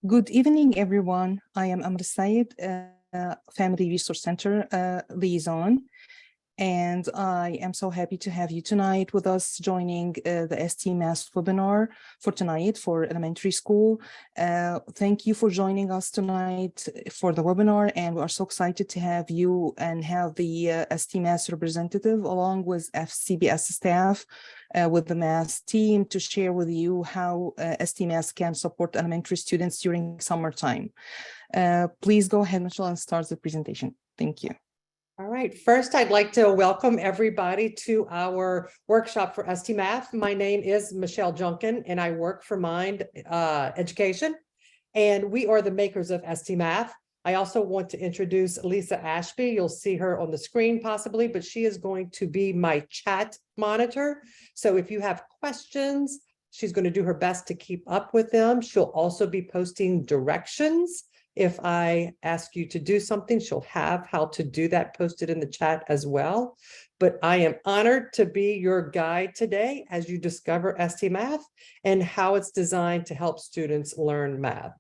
Good evening, everyone. I am Amr Sayed, Family Resource Center liaison, and I am so happy to have you tonight with us joining the ST Math webinar for tonight for elementary school. Thank you for joining us tonight for the webinar, and we are so excited to have you and have the ST Math representative along with FCBS staff with the math team to share with you how ST Math can support elementary students during summertime. Please go ahead, Michelle, and start the presentation. Thank you. All right, first I'd like to welcome everybody to our workshop for ST Math. My name is Michelle Junkin and I work for Mind Education, and we are the makers of ST Math. I also want to introduce Lisa Ashby. You'll see her on the screen possibly, but she is going to be my chat monitor. So if you have questions, she's going to do her best to keep up with them. She'll also be posting directions. If I ask you to do something, she'll have how to do that posted in the chat as well. But I am honored to be your guide today as you discover ST Math and how it's designed to help students learn math.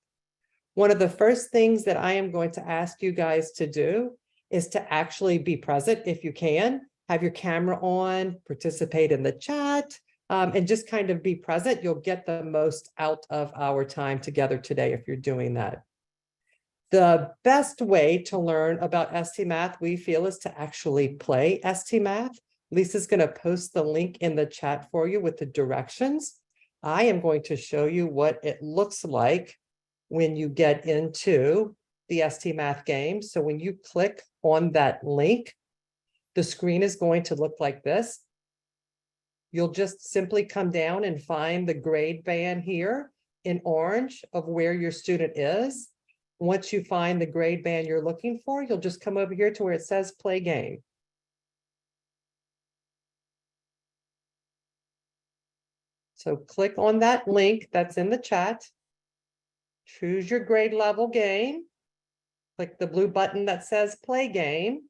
One of the first things that I am going to ask you guys to do is to actually be present if you can. Have your camera on, participate in the chat, and just kind of be present. You'll get the most out of our time together today if you're doing that. The best way to learn about ST Math, we feel, is to actually play ST Math. Lisa's going to post the link in the chat for you with the directions. I am going to show you what it looks like when you get into the ST Math game. So when you click on that link, the screen is going to look like this. You'll just simply come down and find the grade band here in orange of where your student is. Once you find the grade band you're looking for, you'll just come over here to where it says play game. So click on that link that's in the chat. Choose your grade level game. Click the blue button that says play game.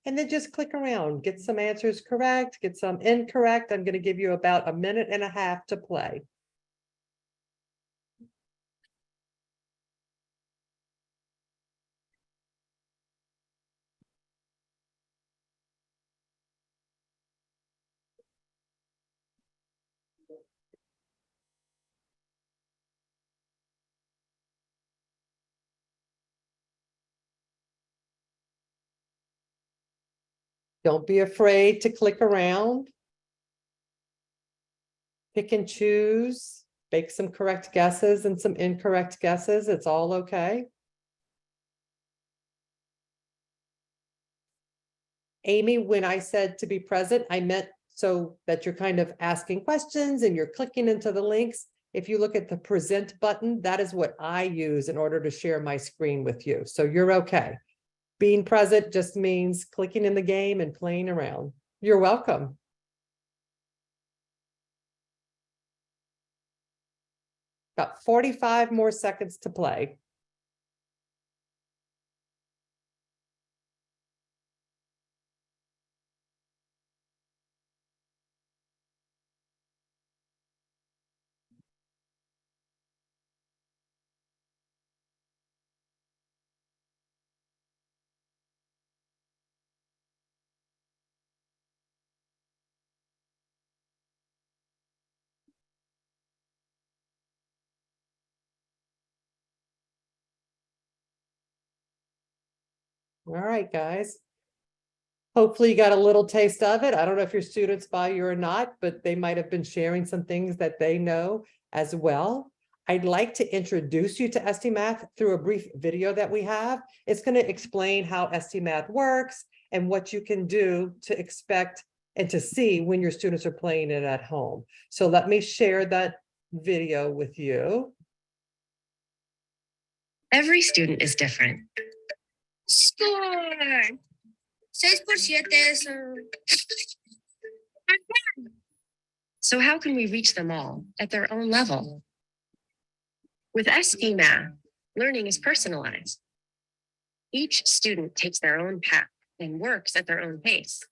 And then just click around, get some answers correct, get some incorrect. I'm going to give you about 1.5 minutes to play. Don't be afraid to click around. Pick and choose, make some correct guesses and some incorrect guesses. It's all okay. Amy, when I said to be present, I meant so that you're kind of asking questions and you're clicking into the links. If you look at the present button, that is what I use in order to share my screen with you. So you're okay. Being present just means clicking in the game and playing around. You're welcome. Got 45 more seconds to play. All right, guys. Hopefully you got a little taste of it. I don't know if your students by you or not, but they might have been sharing some things that they know as well. I'd like to introduce you to ST Math through a brief video that we have. It's going to explain how ST Math works and what you can do to expect and to see when your students are playing it at home. So let me share that video with you. Every student is different. Score! 6 por 7 es... So how can we reach them all at their own level? With ST Math, learning is personalized. Each student takes their own path and works at their own pace.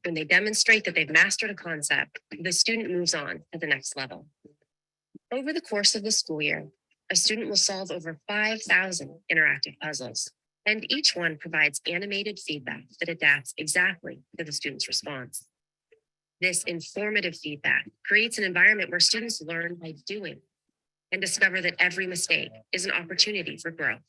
When they demonstrate that they've mastered a concept, the student moves on to the next level. Over the course of the school year, A student will solve over 5,000 interactive puzzles, and each one provides animated feedback that adapts exactly to the student's response. This informative feedback creates an environment where students learn by doing and discover that every mistake is an opportunity for growth.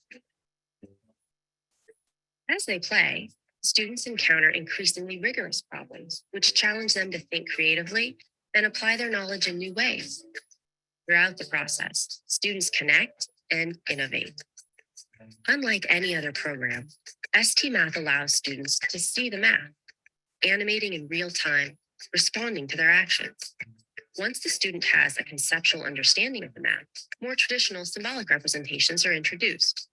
As they play, students encounter increasingly rigorous problems, which challenge them to think creatively and apply their knowledge in new ways. Throughout the process, students connect and innovate. Unlike any other program, ST Math allows students to see the math, animating in real time, responding to their actions. Once the student has a conceptual understanding of the math, more traditional symbolic representations are introduced,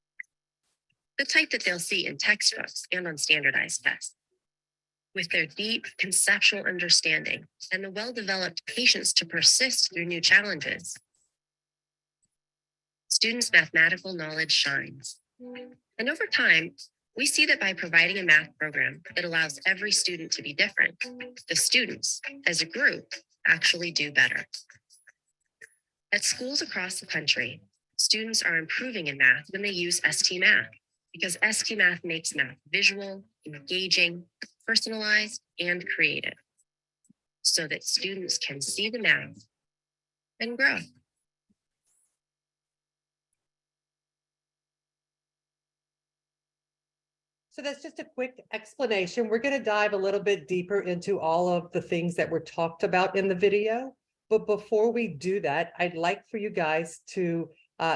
the type that they'll see in textbooks and on standardized tests. With their deep conceptual understanding and the well-developed patience to persist through new challenges, students' mathematical knowledge shines. And over time, we see that by providing a math program that allows every student to be different, the students, as a group, actually do better. At schools across the country, students are improving in math when they use ST Math, because ST Math makes math visual, engaging, personalized, and creative, so that students can see the math and grow. So that's just a quick explanation. We're going to dive a little bit deeper into all of the things that were talked about in the video. But before we do that, I'd like for you guys to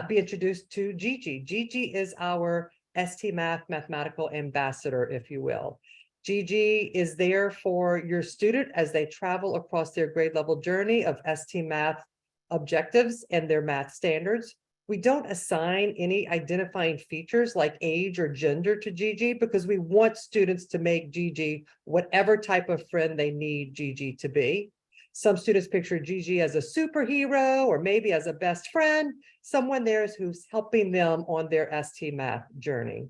be introduced to Gigi. Gigi is our ST Math mathematical ambassador, if you will. Gigi is there for your student as they travel across their grade level journey of ST Math objectives and their math standards. We don't assign any identifying features like age or gender to Gigi because we want students to make Gigi whatever type of friend they need Gigi to be. Some students picture Gigi as a superhero or maybe as a best friend, someone there who's helping them on their ST Math journey.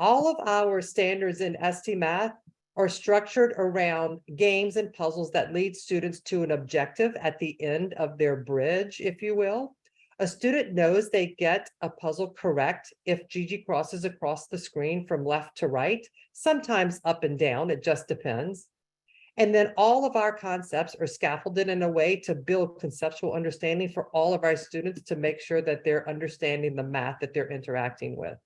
All of our standards in ST Math are structured around games and puzzles that lead students to an objective at the end of their bridge, if you will. A student knows they get a puzzle correct if Gigi crosses across the screen from left to right, sometimes up and down, it just depends. And then all of our concepts are scaffolded in a way to build conceptual understanding for all of our students to make sure that they're understanding the math that they're interacting with.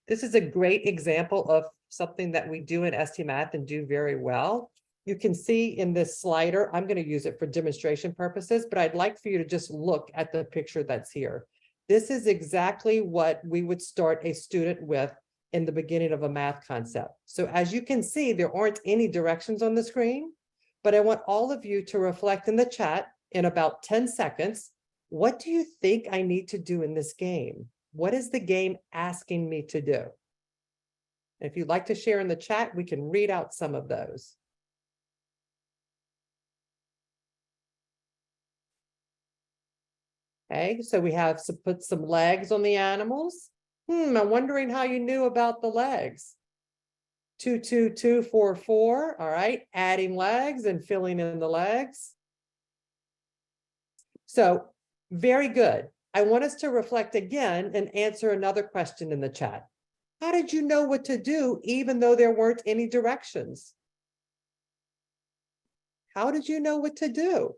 This is a great example of something that we do in ST Math and do very well. You can see in this slider, I'm going to use it for demonstration purposes, but I'd like for you to just look at the picture that's here. This is exactly what we would start a student with in the beginning of a math concept. So as you can see, there aren't any directions on the screen, but I want all of you to reflect in the chat in about 10 seconds. What do you think I need to do in this game? What is the game asking me to do? If you'd like to share in the chat, we can read out some of those. Okay, so we have to put some legs on the animals. I'm wondering how you knew about the legs. 2, 2, 2, 4, 4. All right, adding legs and filling in the legs. So very good. I want us to reflect again and answer another question in the chat. How did you know what to do even though there weren't any directions? How did you know what to do?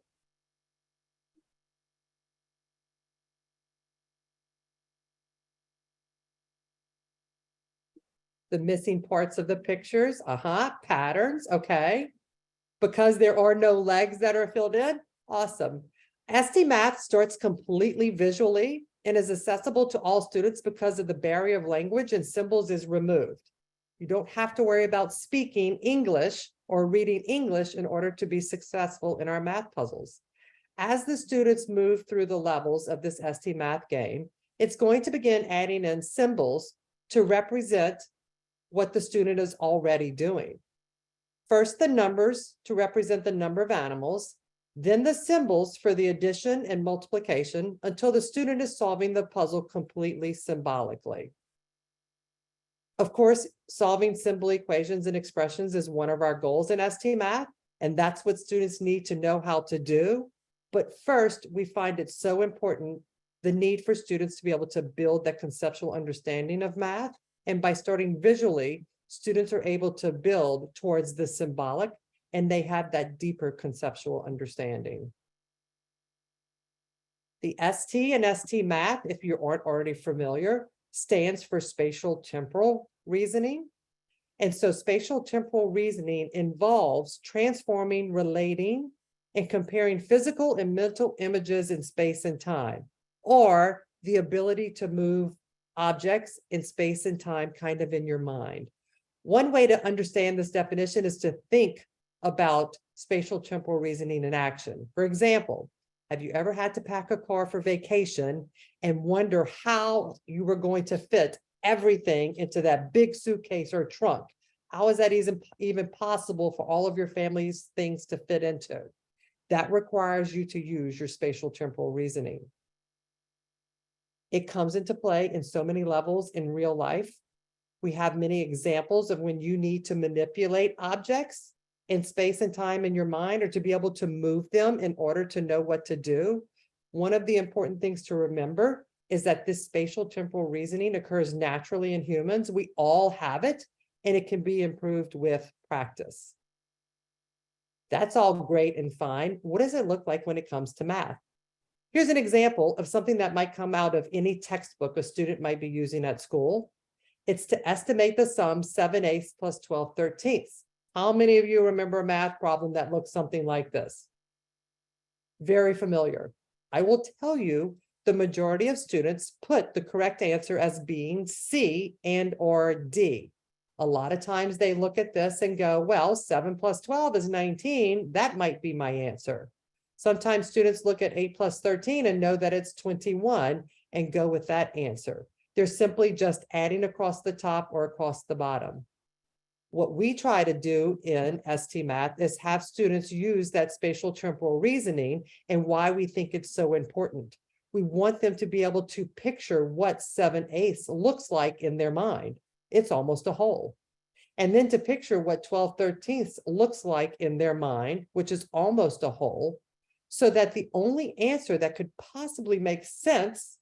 The missing parts of the pictures, patterns, okay. Because there are no legs that are filled in, awesome. ST Math starts completely visually and is accessible to all students because of the barrier of language and symbols is removed. You don't have to worry about speaking English or reading English in order to be successful in our math puzzles. As the students move through the levels of this ST Math game, it's going to begin adding in symbols to represent what the student is already doing. First, the numbers to represent the number of animals, then the symbols for the addition and multiplication until the student is solving the puzzle completely symbolically. Of course, solving symbol equations and expressions is one of our goals in ST Math, and that's what students need to know how to do. But first, we find it so important, the need for students to be able to build that conceptual understanding of math. And by starting visually, students are able to build towards the symbolic, and they have that deeper conceptual understanding. The ST and ST math, if you aren't already familiar, stands for spatial temporal reasoning. And so spatial temporal reasoning involves transforming, relating, and comparing physical and mental images in space and time, or the ability to move objects in space and time kind of in your mind. One way to understand this definition is to think about spatial temporal reasoning in action. For example, have you ever had to pack a car for vacation and wonder how you were going to fit everything into that big suitcase or trunk? How is that even possible for all of your family's things to fit into? That requires you to use your spatial temporal reasoning. It comes into play in so many levels in real life. We have many examples of when you need to manipulate objects in space and time in your mind, or to be able to move them in order to know what to do. One of the important things to remember is that this spatial temporal reasoning occurs naturally in humans. We all have it, and it can be improved with practice. That's all great and fine. What does it look like when it comes to math? Here's an example of something that might come out of any textbook a student might be using at school. It's to estimate the sum 7/8 plus 12/13. How many of you remember a math problem that looks something like this? Very familiar. I will tell you, the majority of students put the correct answer as being C and or D. A lot of times they look at this and go, well, 7 plus 12 is 19. That might be my answer. Sometimes students look at 8 plus 13 and know that it's 21 and go with that answer. They're simply just adding across the top or across the bottom. What we try to do in ST Math is have students use that spatial temporal reasoning and why we think it's so important. We want them to be able to picture what 7/8 looks like in their mind. It's almost a whole. And then to picture what 12/13 looks like in their mind, which is almost a whole, so that the only answer that could possibly make sense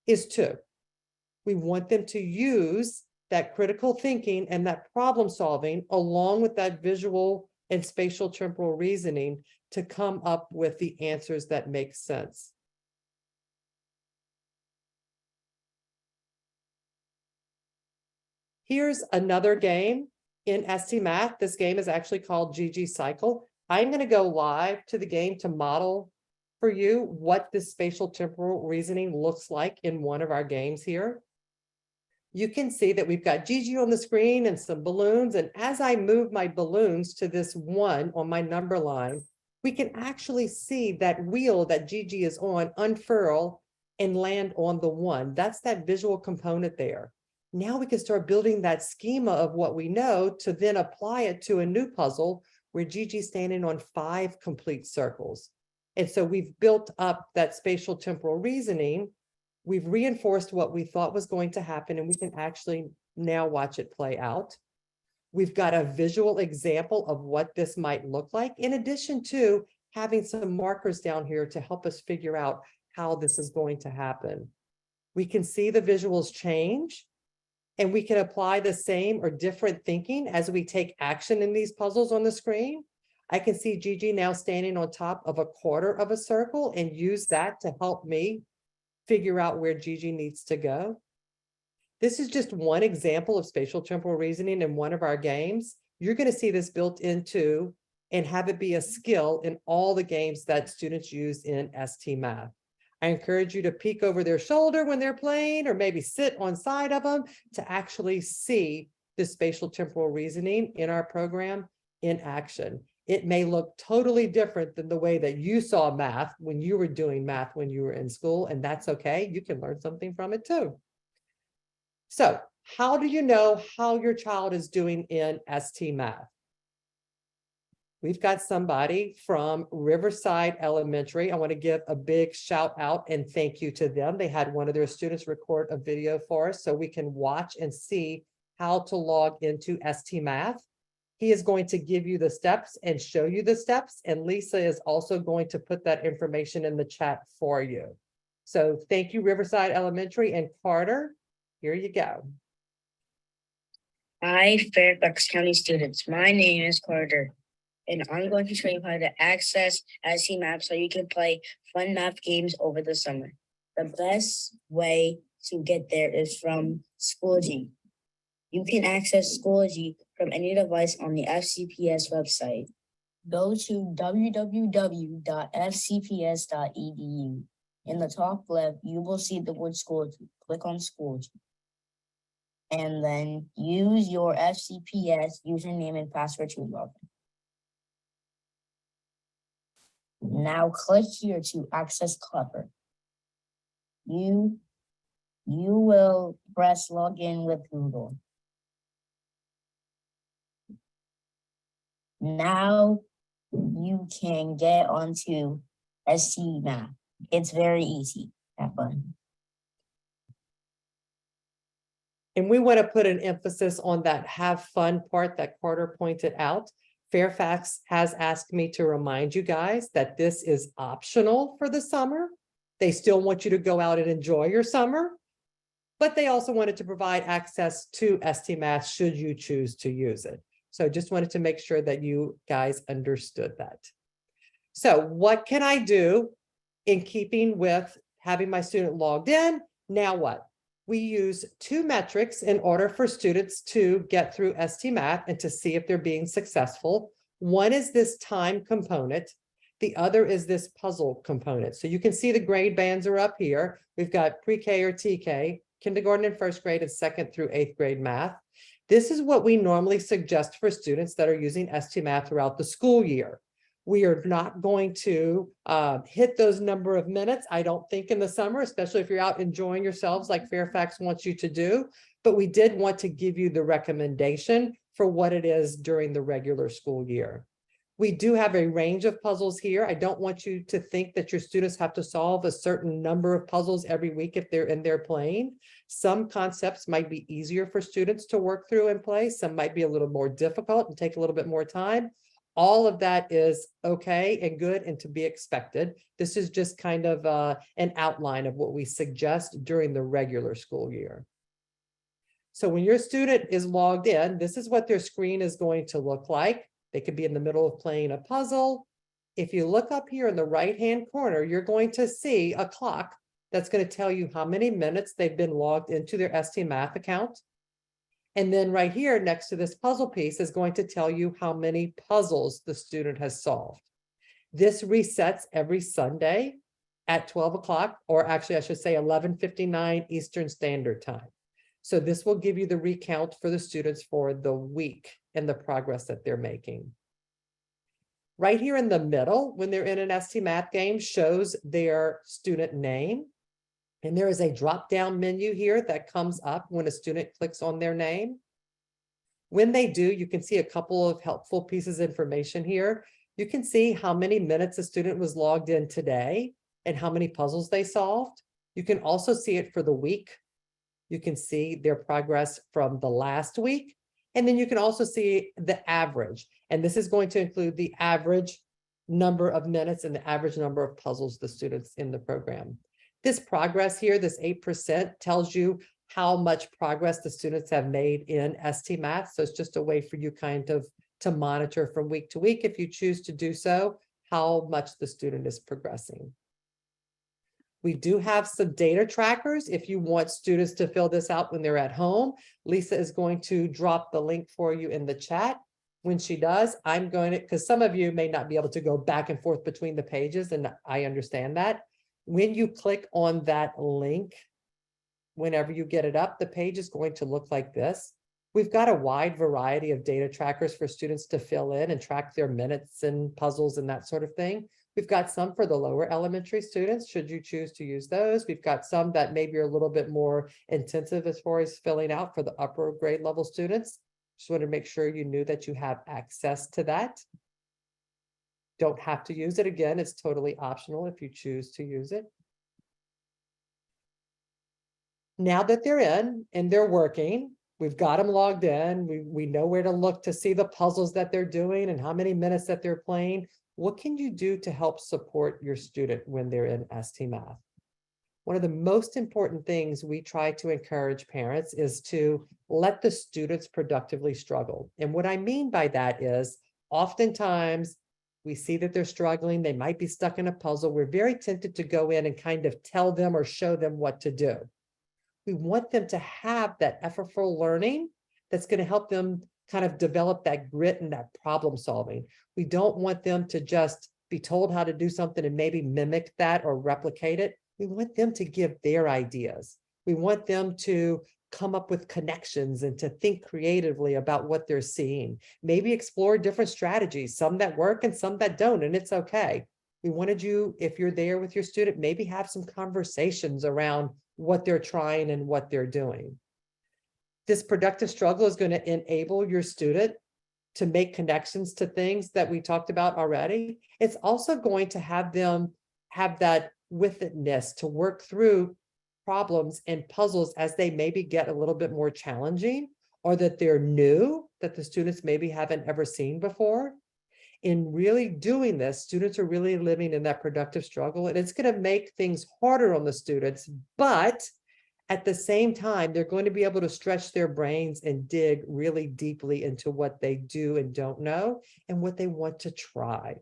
is 2. We want them to use that critical thinking and that problem solving along with that visual and spatial temporal reasoning to come up with the answers that make sense. Here's another game in ST Math. This game is actually called Gigi Cycle. I'm going to go live to the game to model for you what this spatial temporal reasoning looks like in one of our games here. You can see that we've got Gigi on the screen and some balloons. And as I move my balloons to this 1 on my number line, we can actually see that wheel that Gigi is on unfurl and land on the 1. That's that visual component there. Now we can start building that schema of what we know to then apply it to a new puzzle where Gigi's standing on 5 complete circles. And so we've built up that spatial temporal reasoning. We've reinforced what we thought was going to happen, and we can actually now watch it play out. We've got a visual example of what this might look like, in addition to having some markers down here to help us figure out how this is going to happen. We can see the visuals change, and we can apply the same or different thinking as we take action in these puzzles on the screen. I can see Gigi now standing on top of a quarter of a circle and use that to help me figure out where Gigi needs to go. This is just one example of spatial temporal reasoning in one of our games. You're going to see this built into and have it be a skill in all the games that students use in ST Math. I encourage you to peek over their shoulder when they're playing, or maybe sit on side of them to actually see the spatial temporal reasoning in our program in action. It may look totally different than the way that you saw math when you were doing math when you were in school, and that's okay. You can learn something from it too. So, how do you know how your child is doing in ST Math? We've got somebody from Riverside Elementary. I want to give a big shout out and thank you to them. They had one of their students record a video for us so we can watch and see how to log into ST Math. He is going to give you the steps and show you the steps, and Lisa is also going to put that information in the chat for you. So thank you, Riverside Elementary, and Carter, here you go. Hi, Fairfax County students. My name is Carter, and I'm going to show you how to access SC Math so you can play fun math games over the summer. The best way to get there is from Schoology. You can access Schoology from any device on the FCPS website. Go to www.fcps.edu. In the top left, you will see the word Schoology. Click on Schoology. And then use your FCPS username and password to log in. Now click here to access Clever. You will press login with Google. Now you can get onto SC Math. It's very easy. Have fun. And we want to put an emphasis on that have fun part that Carter pointed out. Fairfax has asked me to remind you guys that this is optional for the summer. They still want you to go out and enjoy your summer, but they also wanted to provide access to ST Math should you choose to use it. So just wanted to make sure that you guys understood that. So what can I do in keeping with having my student logged in? Now what? We use two metrics in order for students to get through ST Math and to see if they're being successful. One is this time component. The other is this puzzle component. So you can see the grade bands are up here. We've got pre-K or TK, kindergarten and first grade, and 2nd through 8th grade math. This is what we normally suggest for students that are using ST Math throughout the school year. We are not going to hit those number of minutes, I don't think, in the summer, especially if you're out enjoying yourselves like Fairfax wants you to do. But we did want to give you the recommendation for what it is during the regular school year. We do have a range of puzzles here. I don't want you to think that your students have to solve a certain number of puzzles every week if they're in there playing. Some concepts might be easier for students to work through and play. Some might be a little more difficult and take a little bit more time. All of that is okay and good and to be expected. This is just kind of an outline of what we suggest during the regular school year. So when your student is logged in, this is what their screen is going to look like. They could be in the middle of playing a puzzle. If you look up here in the right-hand corner, you're going to see a clock that's going to tell you how many minutes they've been logged into their ST Math account. And then right here next to this puzzle piece is going to tell you how many puzzles the student has solved. This resets every Sunday at 12 o'clock, or actually I should say 11:59 Eastern Standard Time. So this will give you the recount for the students for the week and the progress that they're making. Right here in the middle, when they're in an ST Math game, shows their student name. And there is a drop-down menu here that comes up when a student clicks on their name. When they do, you can see a couple of helpful pieces of information here. You can see how many minutes a student was logged in today and how many puzzles they solved. You can also see it for the week. You can see their progress from the last week. And then you can also see the average. And this is going to include the average number of minutes and the average number of puzzles the students in the program. This progress here, this 8%, tells you how much progress the students have made in ST Math. So it's just a way for you kind of to monitor from week to week, if you choose to do so, how much the student is progressing. We do have some data trackers if you want students to fill this out when they're at home. Lisa is going to drop the link for you in the chat. When she does, I'm going to, because some of you may not be able to go back and forth between the pages, and I understand that. When you click on that link, whenever you get it up, the page is going to look like this. We've got a wide variety of data trackers for students to fill in and track their minutes and puzzles and that sort of thing. We've got some for the lower elementary students, should you choose to use those. We've got some that maybe are a little bit more intensive as far as filling out for the upper grade level students. Just want to make sure you knew that you have access to that. Don't have to use it. Again, it's totally optional if you choose to use it. Now that they're in and they're working, We've got them logged in. We know where to look to see the puzzles that they're doing and how many minutes that they're playing. What can you do to help support your student when they're in ST Math? One of the most important things we try to encourage parents is to let the students productively struggle. And what I mean by that is oftentimes we see that they're struggling, they might be stuck in a puzzle. We're very tempted to go in and kind of tell them or show them what to do. We want them to have that effortful learning that's going to help them kind of develop that grit and that problem solving. We don't want them to just be told how to do something and maybe mimic that or replicate it. We want them to give their ideas. We want them to come up with connections and to think creatively about what they're seeing. Maybe explore different strategies, some that work and some that don't, and it's okay. We wanted you, if you're there with your student, maybe have some conversations around what they're trying and what they're doing. This productive struggle is going to enable your student to make connections to things that we talked about already. It's also going to have them have that with itness to work through problems and puzzles as they maybe get a little bit more challenging or that they're new, that the students maybe haven't ever seen before. In really doing this, students are really living in that productive struggle, and it's going to make things harder on the students, but at the same time, they're going to be able to stretch their brains and dig really deeply into what they do and don't know and what they want to try.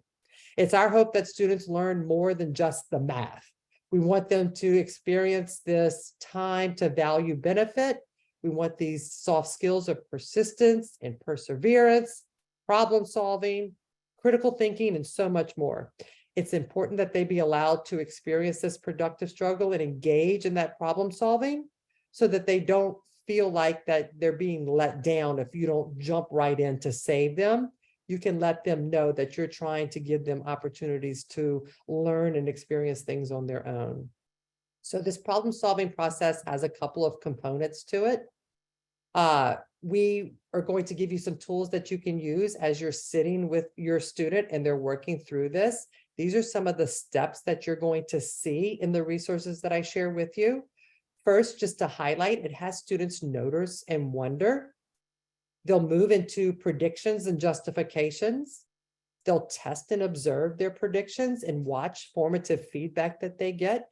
It's our hope that students learn more than just the math. We want them to experience this time to value benefit. We want these soft skills of persistence and perseverance, problem solving, critical thinking, and so much more. It's important that they be allowed to experience this productive struggle and engage in that problem solving so that they don't feel like that they're being let down if you don't jump right in to save them. You can let them know that you're trying to give them opportunities to learn and experience things on their own. So this problem solving process has a couple of components to it. We are going to give you some tools that you can use as you're sitting with your student and they're working through this. These are some of the steps that you're going to see in the resources that I share with you. First, just to highlight, it has students notice and wonder. They'll move into predictions and justifications. They'll test and observe their predictions and watch formative feedback that they get.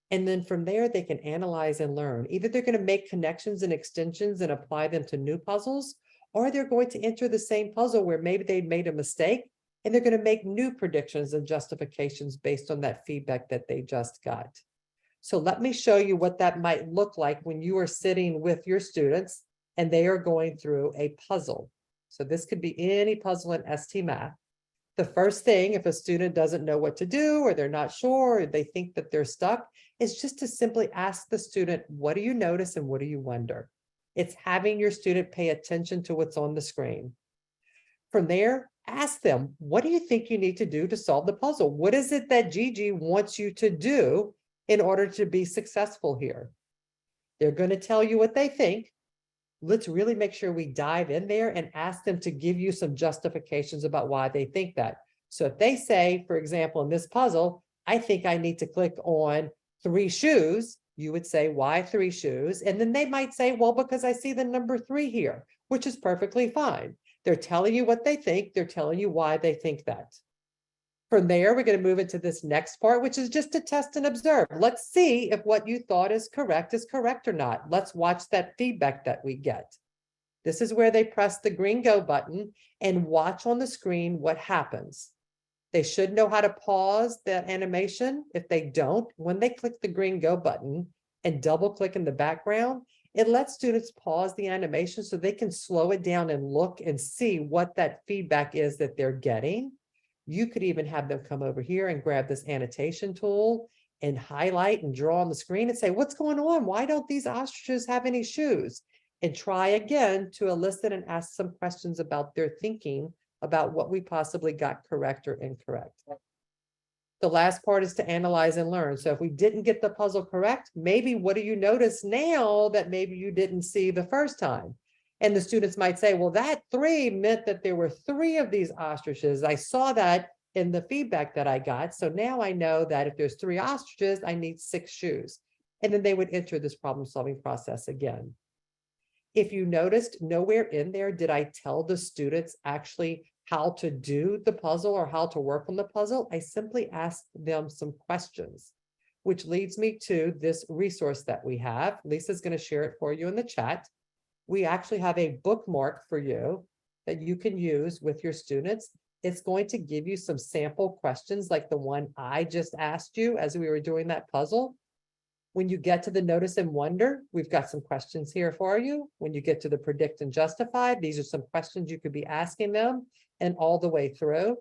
And then from there, they can analyze and learn. Either they're going to make connections and extensions and apply them to new puzzles, or they're going to enter the same puzzle where maybe they made a mistake and they're going to make new predictions and justifications based on that feedback that they just got. So let me show you what that might look like when you are sitting with your students and they are going through a puzzle. So this could be any puzzle in ST Math. The first thing, if a student doesn't know what to do, or they're not sure, or they think that they're stuck, is just to simply ask the student, what do you notice and what do you wonder? It's having your student pay attention to what's on the screen. From there, ask them, what do you think you need to do to solve the puzzle? What is it that Gigi wants you to do in order to be successful here? They're going to tell you what they think. Let's really make sure we dive in there and ask them to give you some justifications about why they think that. So if they say, for example, in this puzzle, I think I need to click on 3 shoes, you would say, why 3 shoes? And then they might say, well, because I see the number 3 here, which is perfectly fine. They're telling you what they think. They're telling you why they think that. From there, we're going to move into this next part, which is just to test and observe. Let's see if what you thought is correct or not. Let's watch that feedback that we get. This is where they press the green go button and watch on the screen what happens. They should know how to pause that animation. If they don't, when they click the green go button and double click in the background, it lets students pause the animation so they can slow it down and look and see what that feedback is that they're getting. You could even have them come over here and grab this annotation tool and highlight and draw on the screen and say, what's going on? Why don't these ostriches have any shoes? And try again to elicit and ask some questions about their thinking about what we possibly got correct or incorrect. The last part is to analyze and learn. So if we didn't get the puzzle correct, maybe what do you notice now that maybe you didn't see the first time? And the students might say, well, that 3 meant that there were 3 of these ostriches. I saw that in the feedback that I got. So now I know that if there's 3 ostriches, I need 6 shoes. And then they would enter this problem solving process again. If you noticed, nowhere in there did I tell the students actually how to do the puzzle or how to work on the puzzle. I simply asked them some questions, which leads me to this resource that we have. Lisa's going to share it for you in the chat. We actually have a bookmark for you that you can use with your students. It's going to give you some sample questions like the one I just asked you as we were doing that puzzle. When you get to the notice and wonder, we've got some questions here for you. When you get to the predict and justify, these are some questions you could be asking them, and all the way through.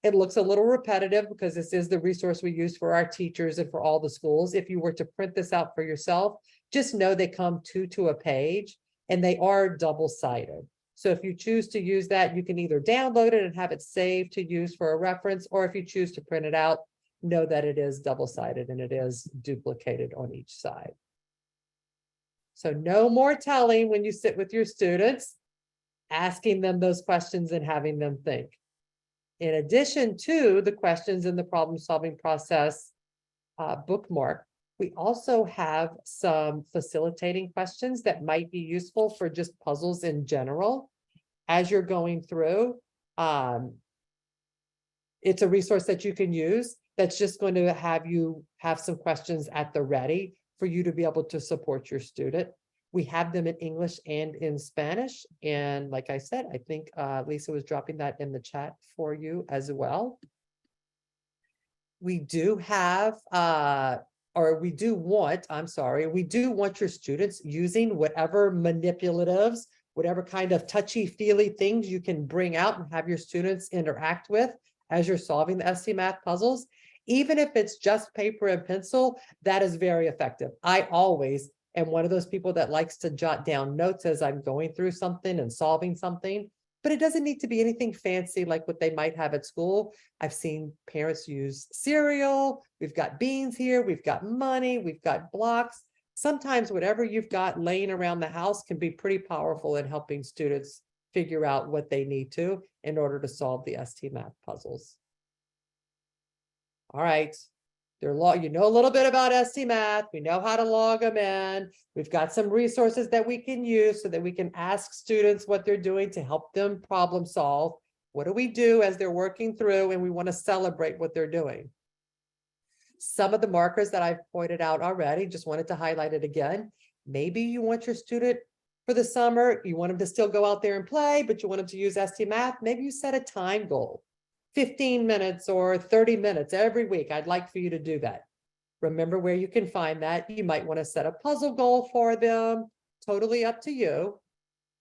It looks a little repetitive because this is the resource we use for our teachers and for all the schools. If you were to print this out for yourself, just know they come two to a page and they are double-sided. So if you choose to use that, you can either download it and have it saved to use for a reference, or if you choose to print it out, know that it is double-sided and it is duplicated on each side. So no more telling when you sit with your students, asking them those questions and having them think. In addition to the questions in the problem-solving process bookmark, we also have some facilitating questions that might be useful for just puzzles in general. As you're going through, it's a resource that you can use that's just going to have you have some questions at the ready for you to be able to support your student. We have them in English and in Spanish. And like I said, I think Lisa was dropping that in the chat for you as well. We do have, we do want your students using whatever manipulatives, whatever kind of touchy-feely things you can bring out and have your students interact with as you're solving the ST Math puzzles. Even if it's just paper and pencil, that is very effective. I always am one of those people that likes to jot down notes as I'm going through something and solving something, but it doesn't need to be anything fancy like what they might have at school. I've seen parents use cereal. We've got beans here. We've got money. We've got blocks. Sometimes whatever you've got laying around the house can be pretty powerful in helping students figure out what they need to in order to solve the ST Math puzzles. All right, you know a little bit about ST Math. We know how to log them in. We've got some resources that we can use so that we can ask students what they're doing to help them problem solve. What do we do as they're working through? And we want to celebrate what they're doing. Some of the markers that I've pointed out already, just wanted to highlight it again. Maybe you want your student for the summer, you want them to still go out there and play, but you want them to use ST Math. Maybe you set a time goal. 15 minutes or 30 minutes every week. I'd like for you to do that. Remember where you can find that. You might want to set a puzzle goal for them. Totally up to you.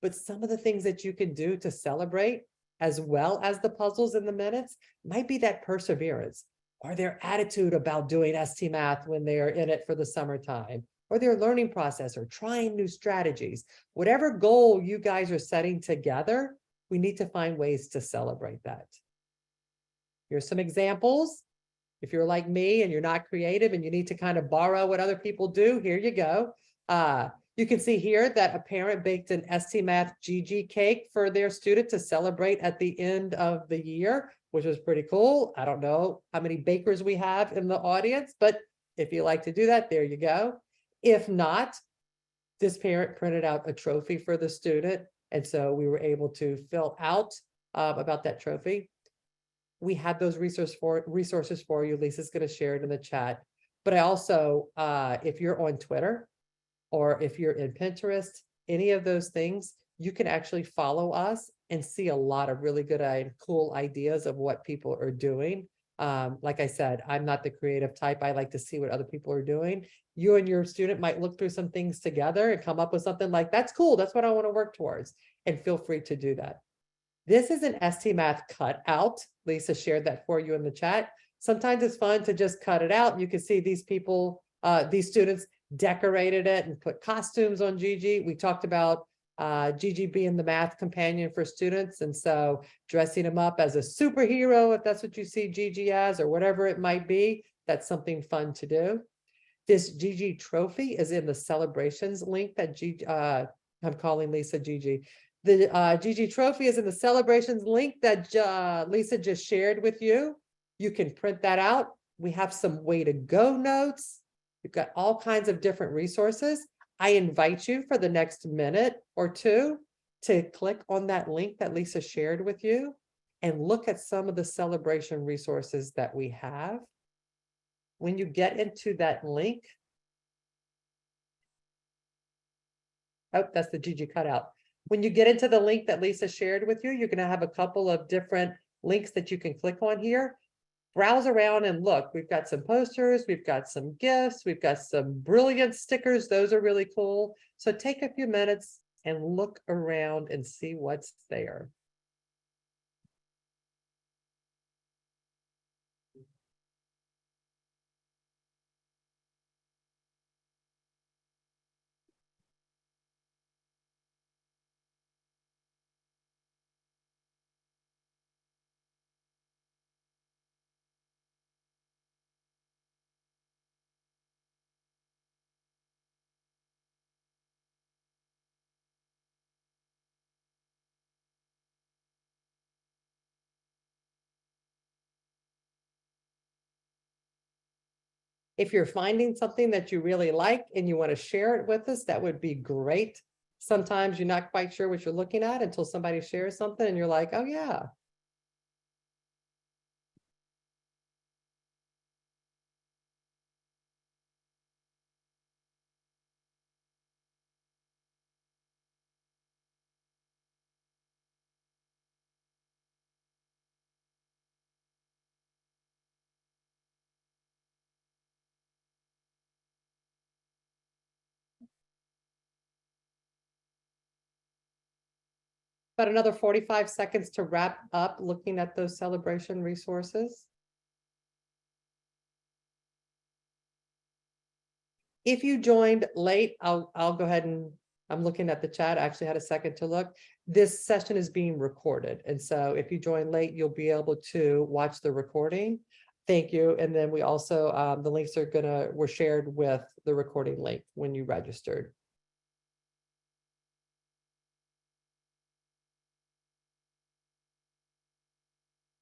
But some of the things that you can do to celebrate, as well as the puzzles in the minutes, might be that perseverance or their attitude about doing ST Math when they're in it for the summertime, or their learning process, or trying new strategies. Whatever goal you guys are setting together, we need to find ways to celebrate that. Here's some examples. If you're like me and you're not creative and you need to kind of borrow what other people do, here you go. You can see here that a parent baked an ST Math Gigi cake for their student to celebrate at the end of the year, which was pretty cool. I don't know how many bakers we have in the audience, but if you like to do that, there you go. If not, this parent printed out a trophy for the student. And so we were able to fill out about that trophy. We have those resources for you. Lisa's going to share it in the chat. But I also, if you're on Twitter or if you're in Pinterest, any of those things, you can actually follow us and see a lot of really good and cool ideas of what people are doing. Like I said, I'm not the creative type. I like to see what other people are doing. You and your student might look through some things together and come up with something like, that's cool. That's what I want to work towards. And feel free to do that. This is an ST Math cutout. Lisa shared that for you in the chat. Sometimes it's fun to just cut it out. You can see these people, these students decorated it and put costumes on Gigi. We talked about Gigi being the math companion for students. And so dressing him up as a superhero, if that's what you see Gigi as, or whatever it might be, that's something fun to do. This Gigi trophy is in the celebrations link that Gigi, I'm calling Lisa Gigi. The Gigi trophy is in the celebrations link that Lisa just shared with you. You can print that out. We have some way to go notes. We've got all kinds of different resources. I invite you for the next minute or two to click on that link that Lisa shared with you and look at some of the celebration resources that we have. When you get into that link, oh, that's the Gigi cutout. When you get into the link that Lisa shared with you, you're going to have a couple of different links that you can click on here. Browse around and look. We've got some posters, we've got some gifts, we've got some brilliant stickers. Those are really cool. So take a few minutes and look around and see what's there. If you're finding something that you really like and you want to share it with us, that would be great. Sometimes you're not quite sure what you're looking at until somebody shares something and you're like, oh yeah. About another 45 seconds to wrap up looking at those celebration resources. If you joined late, I'll go ahead and I'm looking at the chat. I actually had a second to look. This session is being recorded. And so if you join late, you'll be able to watch the recording. Thank you. And then we also, the links were shared with the recording link when you registered.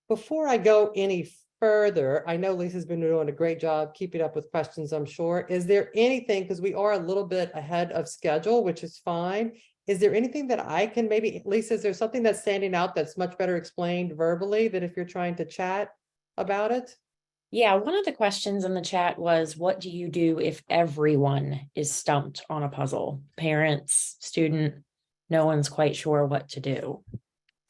Before I go any further, I know Lisa's been doing a great job keeping up with questions, I'm sure. Is there anything, because we are a little bit ahead of schedule, which is fine. Is there anything that I can maybe, Lisa, is there something that's standing out that's much better explained verbally than if you're trying to chat about it? Yeah, one of the questions in the chat was, what do you do if everyone is stumped on a puzzle? Parents, student, no one's quite sure what to do.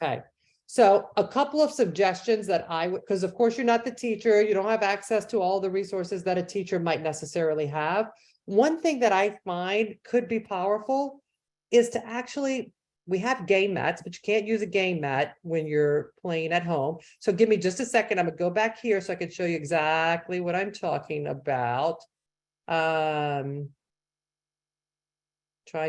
Okay. So a couple of suggestions that I would, because of course you're not the teacher, you don't have access to all the resources that a teacher might necessarily have. One thing that I find could be powerful is to actually, we have game mats, but you can't use a game mat when you're playing at home. So give me just a second. I'm gonna go back here so I can show you exactly what I'm talking about. Tried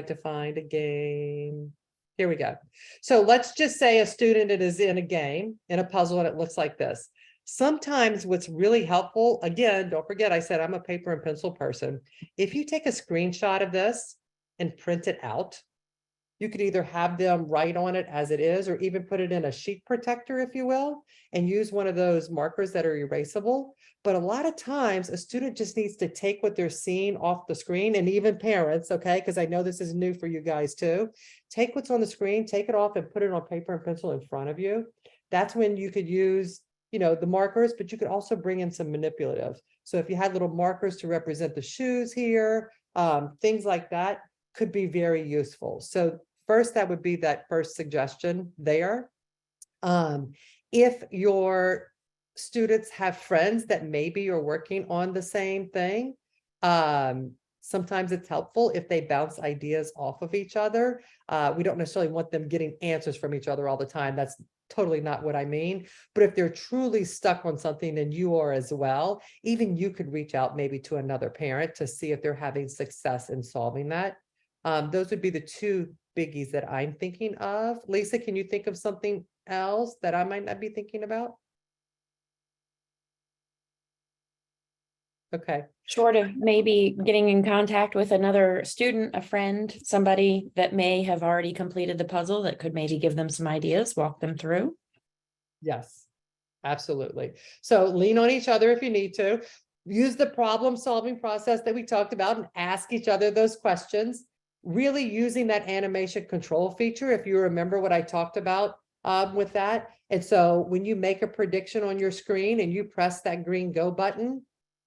to find a game. Here we go. So let's just say a student is in a game, in a puzzle, and it looks like this. Sometimes what's really helpful, again, don't forget, I said I'm a paper and pencil person. If you take a screenshot of this and print it out, you could either have them write on it as it is, or even put it in a sheet protector, if you will, and use one of those markers that are erasable. But a lot of times a student just needs to take what they're seeing off the screen, and even parents, okay, because I know this is new for you guys too. Take what's on the screen, take it off and put it on paper and pencil in front of you. That's when you could use, you know, the markers, but you could also bring in some manipulatives. So if you had little markers to represent the shoes here, things like that could be very useful. So first, that would be that first suggestion there. If your students have friends that maybe are working on the same thing, sometimes it's helpful if they bounce ideas off of each other. We don't necessarily want them getting answers from each other all the time. That's totally not what I mean. But if they're truly stuck on something and you are as well, even you could reach out maybe to another parent to see if they're having success in solving that. Those would be the two biggies that I'm thinking of. Lisa, can you think of something else that I might not be thinking about? Okay. Short of maybe getting in contact with another student, a friend, somebody that may have already completed the puzzle that could maybe give them some ideas, walk them through. Yes, absolutely. So lean on each other if you need to. Use the problem solving process that we talked about and ask each other those questions. really using that animation control feature, if you remember what I talked about with that. And so when you make a prediction on your screen and you press that green go button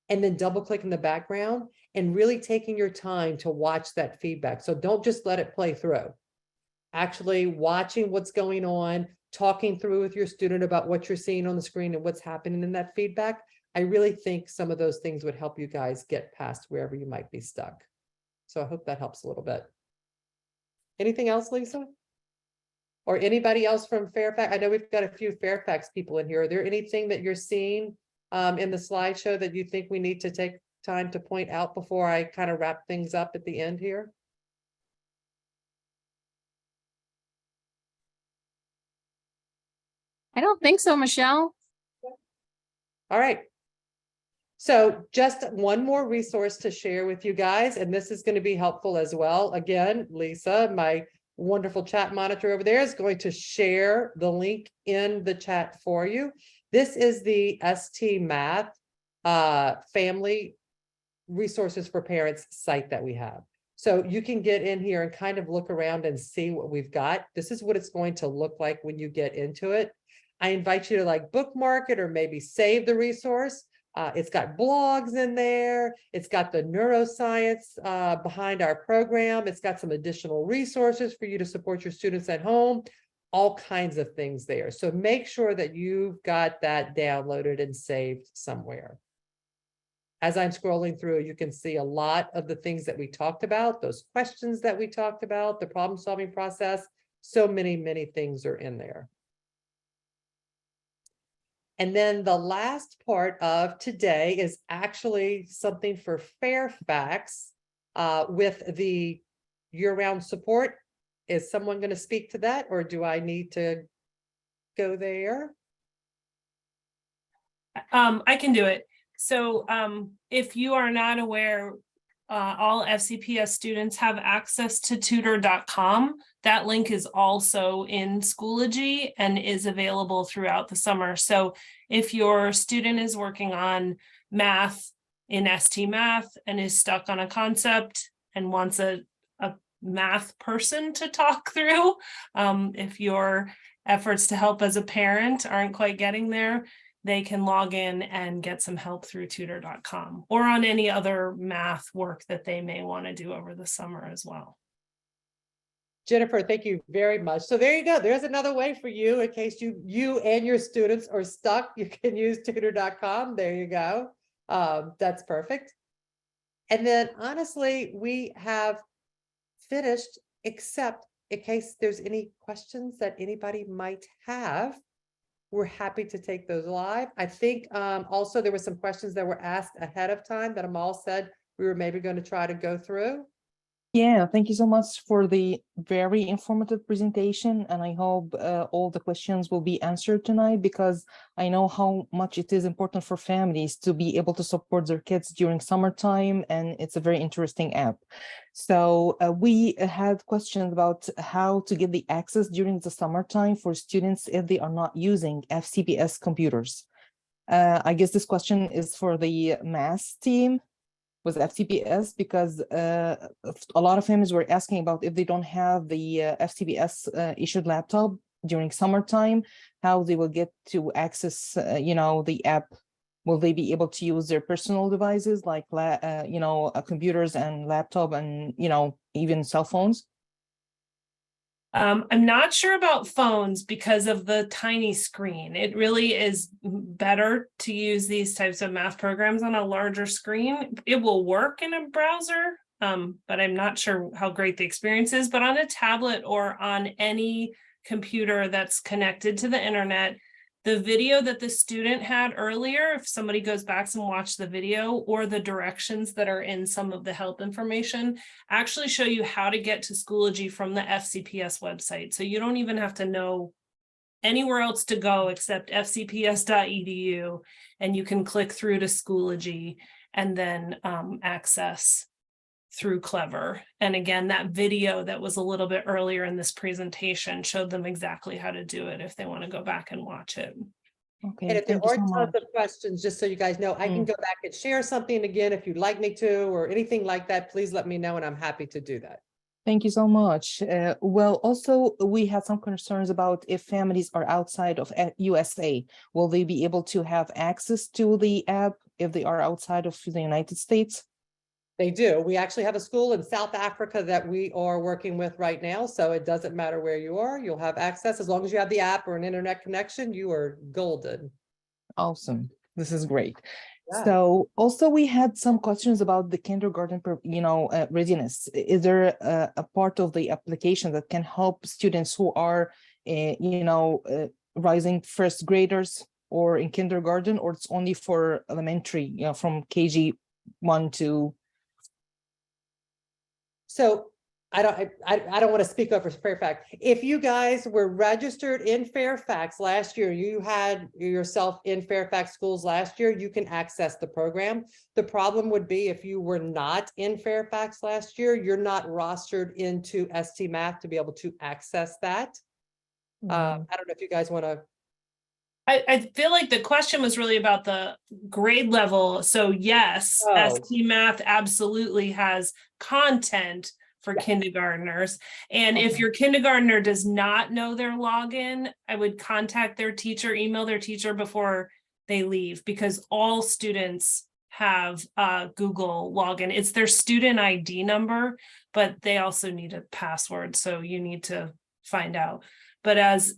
and then double click in the background and really taking your time to watch that feedback. So don't just let it play through. Actually watching what's going on, talking through with your student about what you're seeing on the screen and what's happening in that feedback. I really think some of those things would help you guys get past wherever you might be stuck. So I hope that helps a little bit. Anything else, Lisa? Or anybody else from Fairfax? I know we've got a few Fairfax people in here. Are there anything that you're seeing in the slideshow that you think we need to take time to point out before I kind of wrap things up at the end here? I don't think so, Michelle. All right. So just one more resource to share with you guys, and this is going to be helpful as well. Again, Lisa, my wonderful chat monitor over there, is going to share the link in the chat for you. This is the ST Math Family Resources for Parents site that we have. So you can get in here and kind of look around and see what we've got. This is what it's going to look like when you get into it. I invite you to like bookmark it or maybe save the resource. It's got blogs in there. It's got the neuroscience behind our program. It's got some additional resources for you to support your students at home, all kinds of things there. So make sure that you've got that downloaded and saved somewhere. As I'm scrolling through, you can see a lot of the things that we talked about, those questions that we talked about, the problem-solving process. So many, many things are in there. And then the last part of today is actually something for Fairfax with the year-round support. Is someone going to speak to that, or do I need to go there? I can do it. So if you are not aware, all FCPS students have access to tutor.com. That link is also in Schoology and is available throughout the summer. So if your student is working on math in ST Math and is stuck on a concept and wants a math person to talk through, if your efforts to help as a parent aren't quite getting there, they can log in and get some help through tutor.com or on any other math work that they may want to do over the summer as well. Jennifer, thank you very much. So there you go. There's another way for you in case you and your students are stuck. You can use tutor.com. There you go. That's perfect. And then honestly, we have finished, except in case there's any questions that anybody might have. We're happy to take those live. I think also there were some questions that were asked ahead of time that Amal said we were maybe going to try to go through. Yeah, thank you so much for the very informative presentation, and I hope all the questions will be answered tonight, because I know how much it is important for families to be able to support their kids during summertime, and it's a very interesting app. So we had questions about how to get the access during the summertime for students if they are not using FCPS computers. I guess this question is for the math team with FCPS, because a lot of families were asking about if they don't have the FCPS issued laptop during summertime, how they will get to access, the app. Will they be able to use their personal devices like, computers and laptop and, even cell phones? I'm not sure about phones because of the tiny screen. It really is better to use these types of math programs on a larger screen. It will work in a browser, but I'm not sure how great the experience is. But on a tablet or on any computer that's connected to the internet, the video that the student had earlier, if somebody goes back and watch the video, or the directions that are in some of the help information, actually show you how to get to Schoology from the FCPS website. So you don't even have to know anywhere else to go except fcps.edu, and you can click through to Schoology and then access through Clever. And again, that video that was a little bit earlier in this presentation showed them exactly how to do it if they want to go back and watch it. Okay, And if there thank you are so tons much. of questions, just so you guys know, I can go back and share something again if you'd like me to, or anything like that, please let me know and I'm happy to do that. Thank you so much. Well, also, we had some concerns about if families are outside of USA, will they be able to have access to the app if they are outside of the United States? They do. We actually have a school in South Africa that we are working with right now. So it doesn't matter where you are, you'll have access. As long as you have the app or an internet connection, you are golden. Awesome. This is great. Yeah. So also we had some questions about the kindergarten, readiness. Is there a part of the application that can help students who are, rising first graders or in kindergarten, or it's only for elementary, from KG 1 to? So I don't want to speak over Fairfax. If you guys were registered in Fairfax last year, you had yourself in Fairfax schools last year, you can access the program. The problem would be if you were not in Fairfax last year, you're not rostered into ST Math to be able to access that. I don't know if you guys want to. I feel like the question was really about the grade level. So yes, Oh. ST Math absolutely has content for kindergartners. And if Okay. your kindergartner does not know their login, I would contact their teacher, email their teacher before they leave, because all students have a Google login. It's their student ID number, but they also need a password. So you need to find out. But as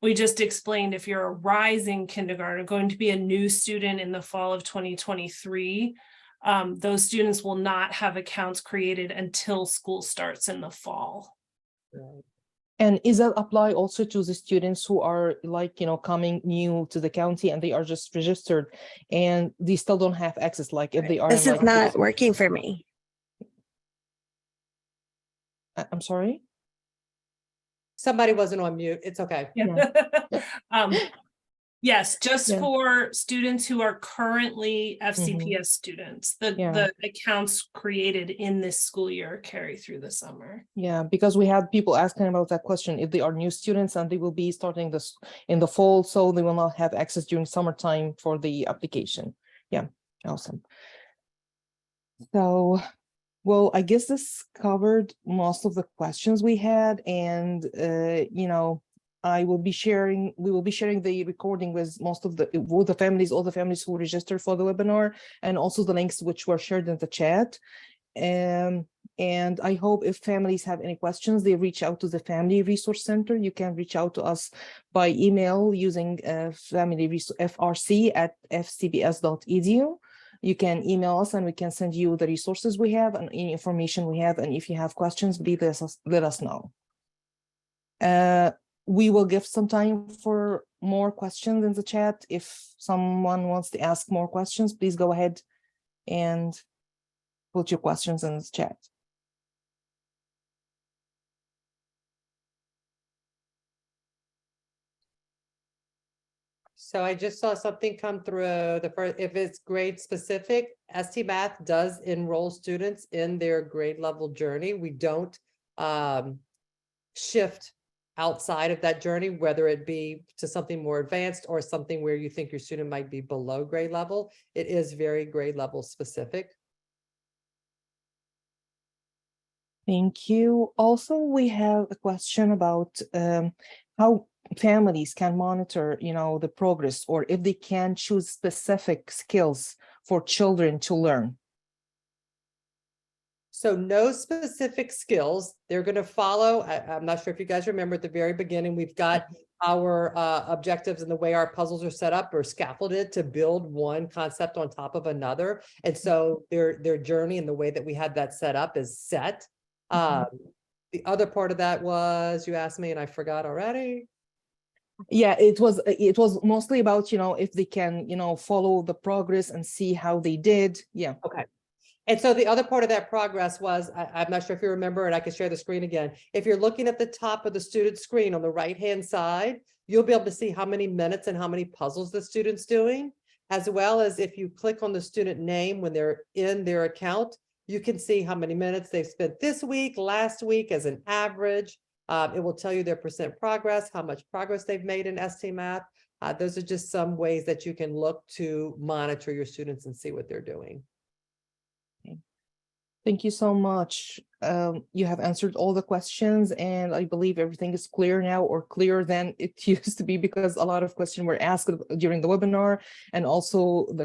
we just explained, if you're a rising kindergartner, going to be a new student in the fall of 2023, those students will not have accounts created until school starts in the fall. And is that apply also to the students who are coming new to the county and they are just registered and they still don't have access, like if they are This in, is not working for me. I'm sorry? Somebody wasn't on mute. It's okay. Yes, just Yeah. for students who are currently FCPS students, the accounts created in this school year carry through the summer. Yeah, because we had people asking about that question, if they are new students and they will be starting this in the fall, so they will not have access during summertime for the application. Yeah, awesome. So, well, I guess this covered most of the questions we had, and we will be sharing the recording with all the families who registered for the webinar, and also the links which were shared in the chat. And I hope if families have any questions, they reach out to the Family Resource Center. You can reach out to us by email using frc@fcbs.edu. You can email us and we can send you the resources we have and any information we have. And if you have questions, please let us know. We will give some time for more questions in the chat. If someone wants to ask more questions, please go ahead and put your questions in the chat. So I just saw something come through if it's grade specific, ST Math does enroll students in their grade level journey. We don't shift outside of that journey, whether it be to something more advanced or something where you think your student might be below grade level. It is very grade level specific. Thank you. Also, we have a question about how families can monitor, the progress, or if they can choose specific skills for children to learn. So no specific skills. They're going to follow. I'm not sure if you guys remember at the very beginning, we've got our objectives and the way our puzzles are set up or scaffolded to build one concept on top of another. And so their journey and the way that we had that set up is set. The other part of that was, you asked me and I forgot already. Yeah, it was mostly about, if they can, follow the progress and see how they did. Yeah. Okay. And so the other part of that progress was, I'm not sure if you remember, and I can share the screen again. If you're looking at the top of the student screen on the right-hand side, you'll be able to see how many minutes and how many puzzles the student's doing, as well as if you click on the student name when they're in their account, you can see how many minutes they've spent this week, last week as an average. It will tell you their percent progress, how much progress they've made in ST Math. Those are just some ways that you can look to monitor your students and see what they're doing. Thank you so much. You have answered all the questions, and I believe everything is clear now, or clearer than it used to be, because a lot of questions were asked during the webinar, and also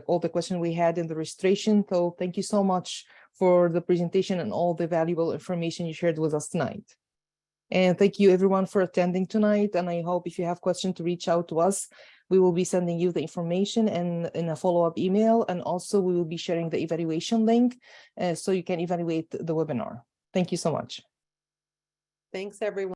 all the questions we had in the registration. So thank you so much for the presentation and all the valuable information you shared with us tonight. And thank you everyone for attending tonight. And I hope if you have questions to reach out to us, we will be sending you the information and in a follow-up email. And also we will be sharing the evaluation link so you can evaluate the webinar. Thank you so much. Thanks, everyone.